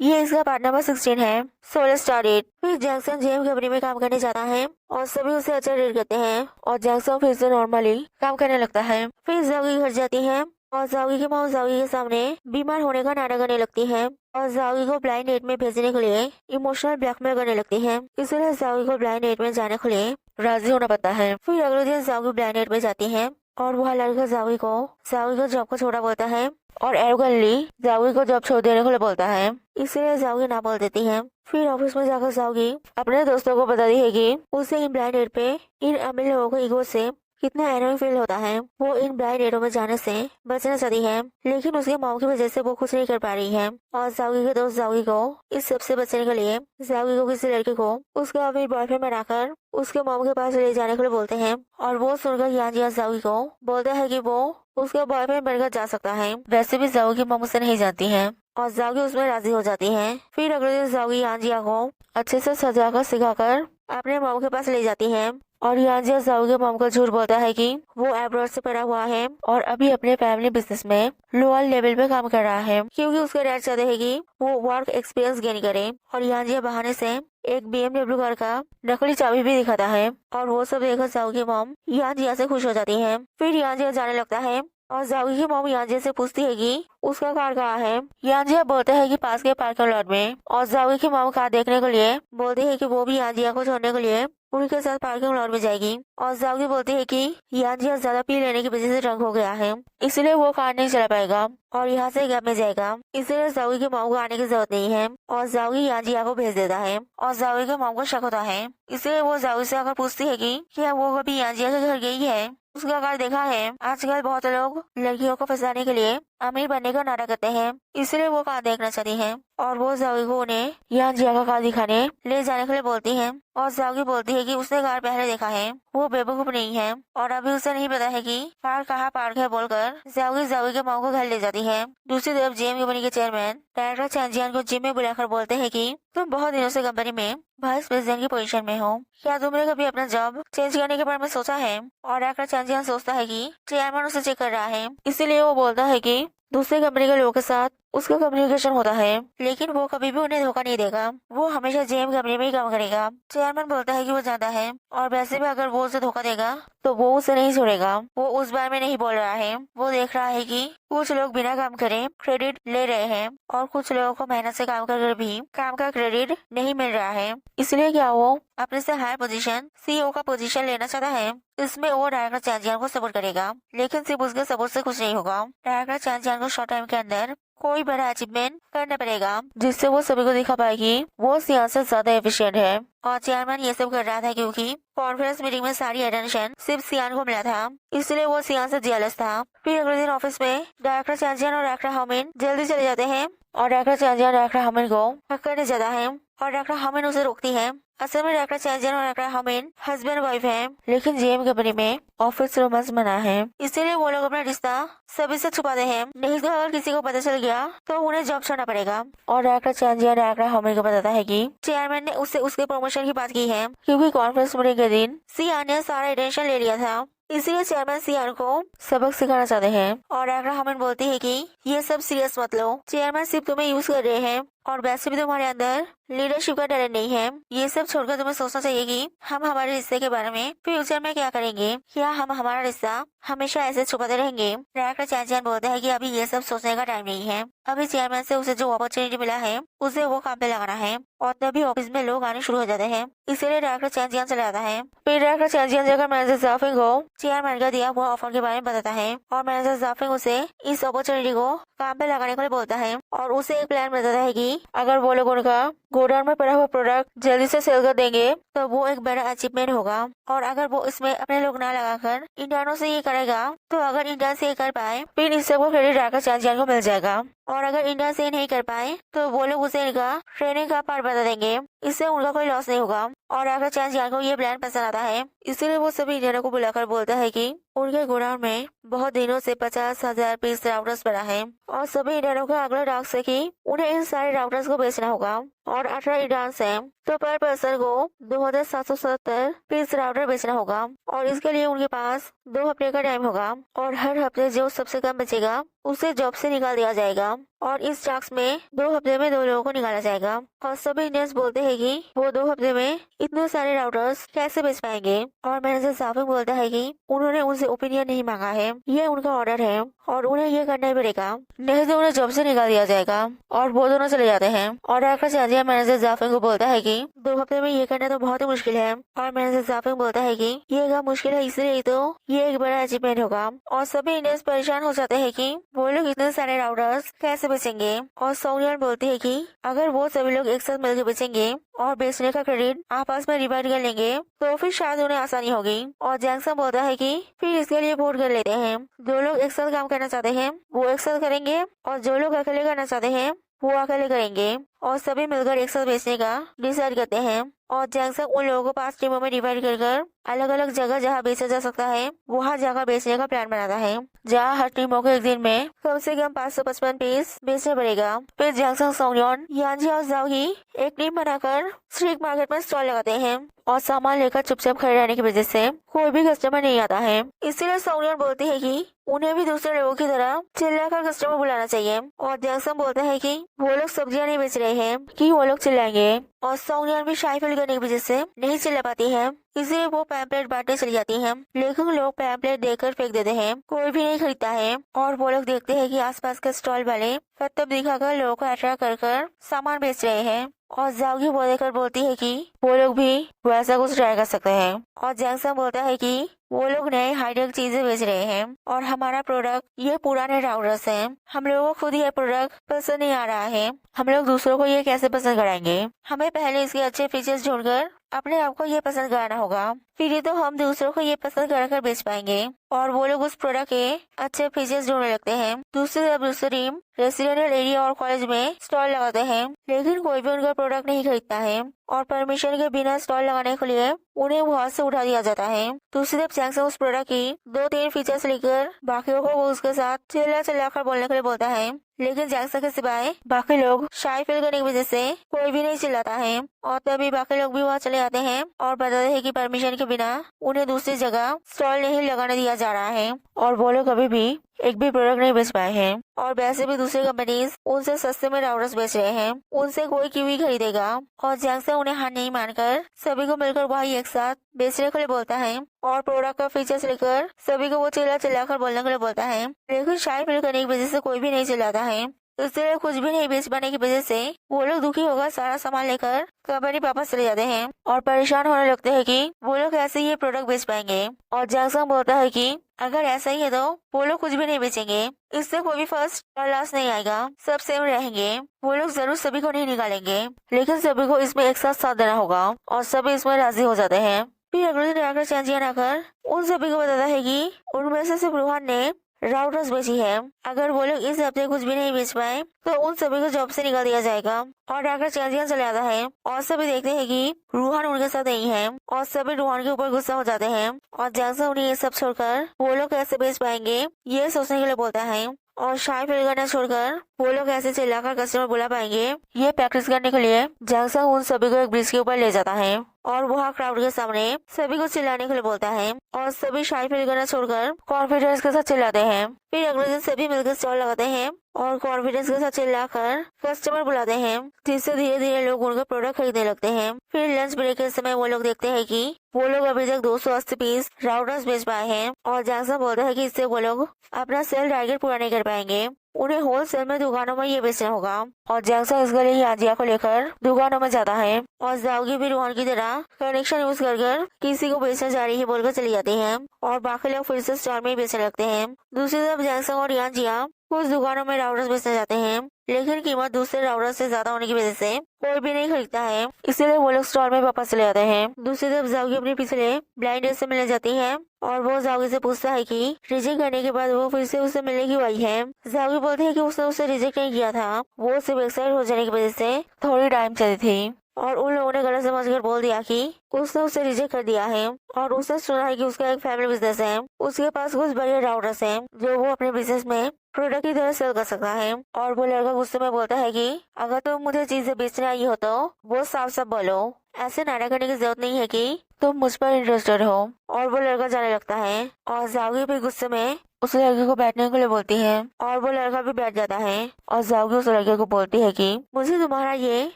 ये इसका part number 16 है। So let's start it. फिर जैक्सन जेम कंपनी में काम करने जाता है और सभी उसे अच्छा रेट करते हैं और जैक्सन फिर से नॉर्मली काम करने लगता है। फिर जाओगी घर जाती है और जाओगी की माँ जाओगी के सामने बीमार होने का नाटक करने लगती है और जाओगी को ब्लाइंड डेट में भेजने के लिए इमोशनल ब्लैकमेल करने लगती है। इसलिए जाओगी को ब्लाइंड डेट में जाने के लिए राजी होना पड़ता है। फिर अगले दिन जाओगी ब्लाइंड डेट में जाती है और वह लड़का जाओगी को जॉब को छोड़ा बोलता है और एरोगेंटली जाओगी को जॉब छोड़ देने के लिए बोलता है। इसलिए जाओगी ना बोल देती है। फिर ऑफिस में जाकर जाओगी अपने दोस्तों को बताती है कि उसे इन ब्लाइंड डेट पे इन अमीर लोगों को ईगो से कितना एनोइंग फील होता है। वो इन ब्लाइंड डेटों में जाने से बचना चाहती है, लेकिन उसके मॉम की वजह से वो कुछ नहीं कर पा रही है। और जाओगी के दोस्त जाओगी को इस सबसे बचने के लिए जाओगी को किसी लड़के को उसका अमीर बॉयफ्रेंड बनाकर उसके मॉम के पास ले जाने के लिए बोलते हैं। और वो सुनकर यान जाओगी को बोलता है कि वो उसका बॉयफ्रेंड बनकर जा सकता है। वैसे भी जाओगी मॉम उसे नहीं जानती है और जाओगी उसमें राजी हो जाती है। फिर अगले दिन जाओगी यान को अच्छे से सजाकर सिखाकर अपने मॉम के पास ले जाती है और यान जाओगी मॉम को झूठ बोलता है कि वो अब्रॉड से पढ़ा हुआ है और अभी अपने फैमिली बिजनेस में लोअर लेवल पे काम कर रहा है, क्योंकि उसके डैड चाहते हैं कि वो वर्क एक्सपीरियंस गेन करे। और यान बहाने से एक BMW कार का नकली चाबी भी दिखाता है और वो सब देखकर जाओगी मॉम यान से खुश हो जाती है। फिर यान जाने लगता है और जाओगी की मॉम यान से पूछती है कि उसका कार कहाँ है। यान बोलता है कि पास के पार्किंग लॉट में। और जाओगी की मॉम कार देखने के लिए बोलती है कि वो भी यान को छोड़ने के लिए उनके साथ पार्किंग लॉट में जाएगी। और जाओगी बोलती है कि यान ज्यादा पी लेने की वजह से ड्रंक हो गया है, इसलिए वो कार नहीं चला पाएगा और यहाँ से गैप में जाएगा। इसलिए जाओगी की मॉम को आने की जरूरत नहीं है और जाओगी यान को भेज देता है। और जाओगी के मॉम को शक होता है, इसलिए वो जाओगी से आकर पूछती है कि क्या वो कभी यान के घर गई है, उसका कार देखा है। आजकल बहुत लोग लड़कियों को फंसाने के लिए अमीर बनने का नाटक करते हैं, इसलिए वो कार देखना चाहती है। और वो जाओगी को उन्हें यान का कार दिखाने ले जाने के लिए बोलती है। और जाओगी बोलती है कि उसने कार पहले देखा है, वो बेवकूफ नहीं है और अभी उसे नहीं पता है कि कार कहाँ पार्क है बोलकर जाओगी के माँ को घर ले जाती है। दूसरी तरफ जेम कंपनी के चेयरमैन डायरेक्टर चैंजियान को जिम में बुलाकर बोलते हैं कि तुम बहुत दिनों से कंपनी में वाइस प्रेसिडेंट की पोजीशन में हो, क्या तुमने कभी अपना जॉब चेंज करने के बारे में सोचा है। और डायरेक्टर चैंजियान सोचता है कि चेयरमैन उसे चेक कर रहा है, इसीलिए वो बोलता है कि दूसरे कंपनी के लोगों के साथ उसका कम्युनिकेशन होता है, लेकिन वो कभी भी उन्हें धोखा नहीं देगा, वो हमेशा जेम कंपनी में ही काम करेगा। चेयरमैन बोलता है कि वो जानता है और वैसे भी अगर वो उसे धोखा देगा तो वो उसे नहीं छोड़ेगा। वो उस बारे में नहीं बोल रहा है, वो देख रहा है कि कुछ लोग बिना काम करे क्रेडिट ले रहे हैं और कुछ लोगों को मेहनत से काम कर भी काम का क्रेडिट नहीं मिल रहा है। इसलिए क्या वो अपने से हायर पोजीशन CEO का पोजीशन लेना चाहता है। इसमें वो डायरेक्टर चैंजियान को सपोर्ट करेगा, लेकिन सिर्फ उसके सपोर्ट से कुछ नहीं होगा। डायरेक्टर चैंजियान को शॉर्ट टाइम के अंदर कोई बड़ा अचीवमेंट करना पड़ेगा जिससे वो सभी को दिखा पाए कि वो सियान से ज्यादा एफिशिएंट है। और चेयरमैन ये सब कर रहा था क्योंकि कॉन्फ्रेंस मीटिंग में सारी अटेंशन सिर्फ सियान को मिला था, इसलिए वो सियान से जेलस था। फिर अगले दिन ऑफिस में डायरेक्टर चैंजियान और डायरेक्टर हामिन जल्दी चले जाते हैं और डायरेक्टर चैंजियान डायरेक्टर हामिन को हक करने जाता है और डायरेक्टर हामिन उसे रोकती है। असल में डायरेक्टर चैंजियान और डायरेक्टर हामिन हस्बैंड वाइफ है, लेकिन जेम कंपनी में ऑफिस रोमांस मना है, इसीलिए वो लोग अपना रिश्ता सभी से छुपाते हैं, नहीं तो अगर किसी को पता चल गया तो उन्हें जॉब छोड़ना पड़ेगा। और डायरेक्टर चैंजियान डायरेक्टर हामिन को बताता है कि चेयरमैन ने उससे उसके प्रमोशन की बात की है, क्योंकि कॉन्फ्रेंस मीटिंग के दिन सियान ने सारा अटेंशन ले लिया था, इसीलिए चेयरमैन सियान को सबक सिखाना चाहते हैं। और डायरेक्टर हामिन बोलती है कि ये सब सीरियस मत लो, चेयरमैन सिर्फ तुम्हें यूज कर रहे हैं और वैसे भी तुम्हारे अंदर लीडरशिप का टैलेंट नहीं है। ये सब छोड़कर तुम्हें सोचना चाहिए कि हम हमारे रिश्ते के बारे में फ्यूचर में क्या करेंगे, क्या हम हमारा रिश्ता हमेशा ऐसे छुपाते रहेंगे। डायरेक्टर चैंजियान बोलते हैं कि अभी ये सब सोचने का टाइम नहीं है, अभी चेयरमैन से उसे जो अपॉर्चुनिटी मिला है उसे वो काम पे लगाना है। और तभी ऑफिस में लोग आने शुरू हो जाते हैं, इसीलिए डायरेक्टर चैंजियान चले जाता है। फिर डायरेक्टर चैंजियान जगह मैनेजर जाफिंग को चेयरमैन का दिया हुआ ऑफर के बारे में बताता है और मैनेजर जाफिंग उसे इस अपॉर्चुनिटी को काम पे लगाने के लिए बोलता है और उसे एक प्लान बताता है कि अगर वो लोग उनका गोडाउन में पड़ा हुआ प्रोडक्ट जल्दी से सेल कर देंगे तो वो एक बड़ा अचीवमेंट होगा। और अगर वो इसमें अपने लोग ना लगाकर इंडियनों से ये करेगा तो अगर इंडियन से ये कर पाए फिर इस सबको क्रेडिट डायरेक्टर चैंजियान को मिल जाएगा। और अगर इंडिया से नहीं कर पाए तो वो लोग उसे इनका ट्रेनिंग का पार्ट बता देंगे, इससे उनका कोई लॉस नहीं होगा। और डायरेक्टर चैंजियान को ये प्लान पसंद आता है, इसीलिए वो सभी इंडियनों को बुलाकर बोलता है कि उनके गोडाउन में बहुत दिनों से 50,000 पीस राउटर्स पड़ा है और सभी इंडियनों का अगला टास्क है कि उन्हें इन सारे राउटर्स को बेचना होगा। और 18 इंडियंस हैं तो पर पर्सन को 2770 पीस राउटर बेचना होगा और इसके लिए उनके पास 2 हफ्ते का टाइम होगा और हर हफ्ते जो सबसे कम बचेगा उसे जॉब से निकाल दिया जाएगा और इस टास्क में 2 हफ्ते में 2 लोगों को निकाला जाएगा। और सभी इंडियंस बोलते हैं कि वो 2 हफ्ते में इतने सारे राउटर्स कैसे बेच पाएंगे और मैनेजर जाफिंग बोलता है कि उन्होंने उनसे ओपिनियन नहीं मांगा है, ये उनका ऑर्डर है और उन्हें ये करना ही पड़ेगा, नहीं तो उन्हें जॉब से निकाल दिया जाएगा। और वो दोनों चले जाते हैं और आकर चाजिया मैनेजर जाफिंग को बोलता है कि 2 हफ्ते में ये करना तो बहुत ही मुश्किल है और मैनेजर जाफिंग बोलता है कि ये काम मुश्किल है इसलिए तो ये एक बड़ा अचीवमेंट होगा। और सभी इंडियंस परेशान हो जाते हैं कि वो लोग इतने सारे राउटर्स कैसे बेचेंगे और सोनियन बोलती है कि अगर वो सभी लोग एक साथ मिलकर बेचेंगे और बेचने का क्रेडिट आपस में डिवाइड कर लेंगे तो फिर शायद उन्हें आसानी होगी। और जैक्सन बोलता है कि फिर इसके लिए वोट कर लेते हैं, जो लोग एक साथ काम करना चाहते हैं वो एक साथ करेंगे और जो लोग अकेले करना चाहते हैं वो अकेले करेंगे और सभी मिलकर एक साथ बेचने का डिसाइड करते हैं। और जैक्सन उन लोगों को 5 टीमों में डिवाइड कर अलग अलग जगह जहाँ बेचा जा सकता है वहाँ जगह बेचने का प्लान बनाता है, जहाँ हर टीमों को एक दिन में कम से कम 555 पीस बेचना पड़ेगा। फिर जैक्सन, सोनियन, यानजी और जाओगी एक टीम बनाकर स्ट्रीट मार्केट में स्टॉल लगाते हैं और सामान लेकर चुपचाप खड़े रहने की वजह से कोई भी कस्टमर नहीं आता है। इसीलिए सोनियन बोलती है कि उन्हें भी दूसरे लोगों की तरह चिल्लाकर कस्टमर बुलाना चाहिए और जैक्सन बोलता है कि वो लोग सब्जियां नहीं बेच रहे हैं कि वो लोग चिल्लाएंगे और सोनियन भी शाई फील करने की वजह से नहीं चिल्ला पाती है, इसलिए वो पैम्पलेट बांटने चली जाती हैं। लेकिन लोग पैम्पलेट देकर फेंक देते हैं, कोई भी नहीं खरीदता है और वो लोग देखते हैं कि आसपास के स्टॉल वाले करतब दिखाकर लोगों को अट्रैक्ट कर सामान बेच रहे हैं और जाओगी वो देखकर बोलती है कि वो लोग भी वैसा कुछ ट्राई कर सकते हैं। और जैक्सन बोलता है कि वो लोग नए हाईटेक चीजें बेच रहे हैं और हमारा प्रोडक्ट ये पुराने राउटर्स हैं, हम लोगों को खुद ये प्रोडक्ट पसंद नहीं आ रहा है, हम लोग दूसरों को ये कैसे पसंद कराएंगे, हमें पहले इसके अच्छे फीचर्स ढूंढकर अपने आप को ये पसंद कराना होगा, फिर ही तो हम दूसरों को ये पसंद कराकर बेच पाएंगे। और वो लोग उस प्रोडक्ट के अच्छे फीचर्स ढूंढने लगते हैं। दूसरी टीम रेसिडेंशियल एरिया और कॉलेज में स्टॉल लगाते हैं, लेकिन कोई भी उनका प्रोडक्ट नहीं खरीदता है और परमिशन के बिना स्टॉल लगाने के लिए उन्हें वहाँ से उठा दिया जाता है। दूसरी तरफ जैक्सन उस प्रोडक्ट की 2-3 फीचर्स लेकर बाकियों को वो उसके साथ चिल्ला बोलने के लिए बोलता है, लेकिन जैक्सन के सिवाय बाकी लोग शाई फील करने की वजह से कोई भी नहीं चिल्लाता है और तभी बाकी लोग भी वहाँ चले आते हैं और बताते हैं कि परमिशन के बिना उन्हें दूसरी जगह स्टॉल नहीं लगाने दिया जा रहा है और वो लोग कभी भी एक भी प्रोडक्ट नहीं बेच पाए हैं और वैसे भी दूसरी कंपनीज उनसे सस्ते में राउटर्स बेच रहे हैं, उनसे कोई क्यों ही खरीदेगा। और जैक्सन उन्हें हार नहीं मानकर सभी को मिलकर वही एक साथ बेचने के लिए बोलता है और प्रोडक्ट का फीचर्स लेकर सभी को वो चिल्लाकर बोलने के लिए बोलता है, लेकिन शायद फिल करने की वजह से कोई भी नहीं चिल्लाता है। इसलिए कुछ भी नहीं बेच पाने की वजह से वो लोग दुखी होकर सारा सामान लेकर कंपनी वापस चले जाते हैं और परेशान होने लगते हैं कि वो लोग ऐसे ही ये प्रोडक्ट बेच पाएंगे। और जैक्सन बोलता है कि अगर ऐसा ही है तो वो लोग कुछ भी नहीं बेचेंगे, इससे कोई भी फर्स्ट और लास्ट नहीं आएगा, सब सेम रहेंगे, वो लोग जरूर सभी को नहीं निकालेंगे, लेकिन सभी को इसमें एक साथ देना होगा और सभी इसमें राजी हो जाते हैं। फिर अगले दिन आकर चांजियान आकर उन सभी को बताता है कि उनमें से सिर्फ रूहान ने राउटर्स बेची है, अगर वो लोग इस हफ्ते कुछ भी नहीं बेच पाए तो उन सभी को जॉब से निकाल दिया जाएगा। और डॉक्टर चांजियान चले आता है और सभी देखते हैं कि रूहान उनके साथ नहीं है और सभी रूहान के ऊपर गुस्सा हो जाते हैं और जैक्सन उन्हें ये सब छोड़कर वो लोग कैसे बेच पाएंगे ये सोचने के लिए बोलता है और शाय फील करना छोड़कर वो लोग ऐसे चिल्लाकर कस्टमर बुला पाएंगे ये प्रैक्टिस करने के लिए जैक्सन उन सभी को एक ब्रिज के ऊपर ले जाता है और वहाँ क्राउड के सामने सभी को चिल्लाने के लिए बोलता है और सभी शाय फील करना छोड़कर कॉन्फिडेंस के साथ चिल्लाते हैं। फिर अगले दिन सभी मिलकर स्टॉल लगाते हैं और कॉन्फिडेंस के साथ चिल्लाकर कस्टमर बुलाते हैं, जिससे धीरे धीरे लोग उनका प्रोडक्ट खरीदने लगते हैं। फिर लंच ब्रेक के समय वो लोग देखते हैं कि वो लोग अभी तक 280 पीस राउटर्स बेच पाए हैं और जैक्सन बोलता है कि इससे वो लोग अपना सेल टारगेट पूरा नहीं कर पाएंगे, उन्हें होलसेल में दुकानों में ये बेचना होगा। और जैक्सन इसके लिए याजिया को लेकर दुकानों में जाता है और जाओगी भी रूहान की तरह कनेक्शन यूज कर किसी को बेचना जा रही है बोलकर चली जाती है और बाकी लोग फिर से स्टॉल में ही बेचने लगते हैं। दूसरी तरफ जैक्सन और याजिया कुछ दुकानों में राउटर्स बेचने जाते हैं, लेकिन कीमत दूसरे राउटर से ज्यादा होने की वजह से कोई भी नहीं खरीदता है, इसलिए वो लोग स्टॉल में वापस चले जाते हैं। दूसरी तरफ जाओगी अपने पिछले ब्लाइंड डेट से मिलने जाती है और वो जाओगी से पूछता है कि रिजेक्ट करने के बाद वो फिर से उससे मिलने की वही है। जाओगी बोलती है कि उसने उसे रिजेक्ट नहीं किया था, वो सिर्फ एक्साइट हो जाने की वजह से थोड़ी टाइम चाहिए थी। और उन लोगों ने गलत समझकर बोल दिया कि उसने उसे रिजेक्ट कर दिया है और उसने सुना है कि उसका एक फैमिली बिजनेस है, उसके पास कुछ बड़े राउटर्स हैं जो वो अपने बिजनेस में प्रोडक्ट की तरह सेल कर सकता है। और वो लड़का गुस्से में बोलता है कि अगर तुम मुझे चीजें बेचने आई हो तो वो साफ साफ बोलो, ऐसे नाटक करने की जरूरत नहीं है कि तुम मुझ पर इंटरेस्टेड हो। और वो लड़का जाने लगता है और जाओगी भी गुस्से में उस लड़के को बैठने के लिए बोलती है और वो लड़का भी बैठ जाता है और जाओगी उस लड़के को बोलती है कि मुझे तुम्हारा ये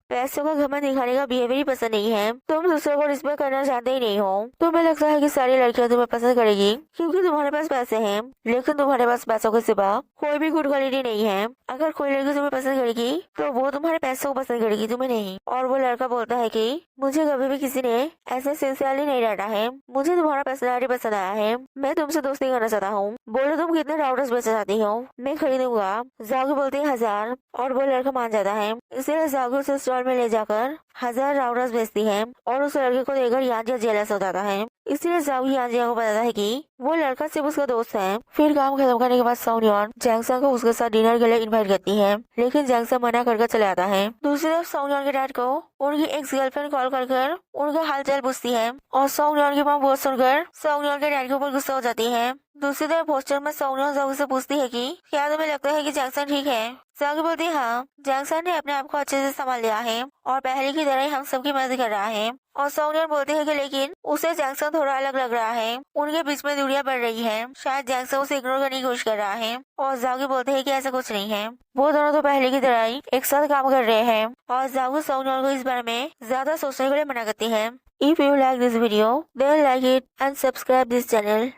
पैसों का घमंड दिखाने का बिहेवियर ही पसंद नहीं है, तुम दूसरों को रिस्पेक्ट करना चाहते ही नहीं हो। तुम्हें लगता है कि सारी लड़कियां तुम्हें पसंद करेगी क्योंकि तुम्हारे पास पैसे हैं, लेकिन तुम्हारे पास पैसों के सिवा कोई भी गुड क्वालिटी नहीं है। अगर कोई लड़की तुम्हें पसंद करेगी तो वो तुम्हारे पैसों को पसंद करेगी, तुम्हें नहीं। और वो लड़का बोलता है कि मुझे कभी भी किसी ने ऐसे सिंसियरली नहीं डांटा है, मुझे तुम्हारा पर्सनैलिटी पसंद आया है, मैं तुमसे दोस्ती करना चाहता हूँ, बोलो तुम कितने राउटर्स बेचना चाहती हो, मैं खरीदूंगा। जाओगी बोलती है 1000 और वो लड़का मान जाता है। इसलिए जाओगी उसे स्टॉल में ले जाकर 1000 राउटर्स बेचती है और उस लड़के को देखकर यांजिया जेलस हो जाता है। इसलिए जाओगी यांजिया को बताता है कि वो लड़का सिर्फ उसका दोस्त है। फिर काम खत्म करने के बाद सोनियन जैंगसन को उसके साथ डिनर के लिए इनवाइट करती है, लेकिन जैंगसन मना करके चले आता है। दूसरी तरफ सोनियन के डैड को उनकी एक्स गर्लफ्रेंड कॉल कर उनका हालचाल पूछती है और सोनियन की मां बहुत सुनकर सोनियन के डैड के ऊपर गुस्सा हो जाती है। दूसरी तरफ हॉस्टल में सोनियन जाओगी से पूछती है कि क्या तुम्हें लगता है कि जैंगसन ठीक है। जाओगी बोलती है हाँ, जैंगसन ने अपने आप को अच्छे से संभाल लिया है और पहले की तरह ही हम सबकी मदद कर रहा है। और सोनियन बोलती है कि लेकिन उसे जैंगसन थोड़ा अलग लग रहा है, उनके बीच में दूरियां बढ़ रही है, शायद जैंगसन उसे इग्नोर करने की कोशिश कर रहा है। और जाओगी बोलते है कि ऐसा कुछ नहीं है, वो दोनों तो पहले की तरह ही एक साथ काम कर रहे हैं। और जाओगी सोनियन को इस बारे में ज्यादा सोचने के लिए मना करती है। If you like this video, then like it and subscribe this channel.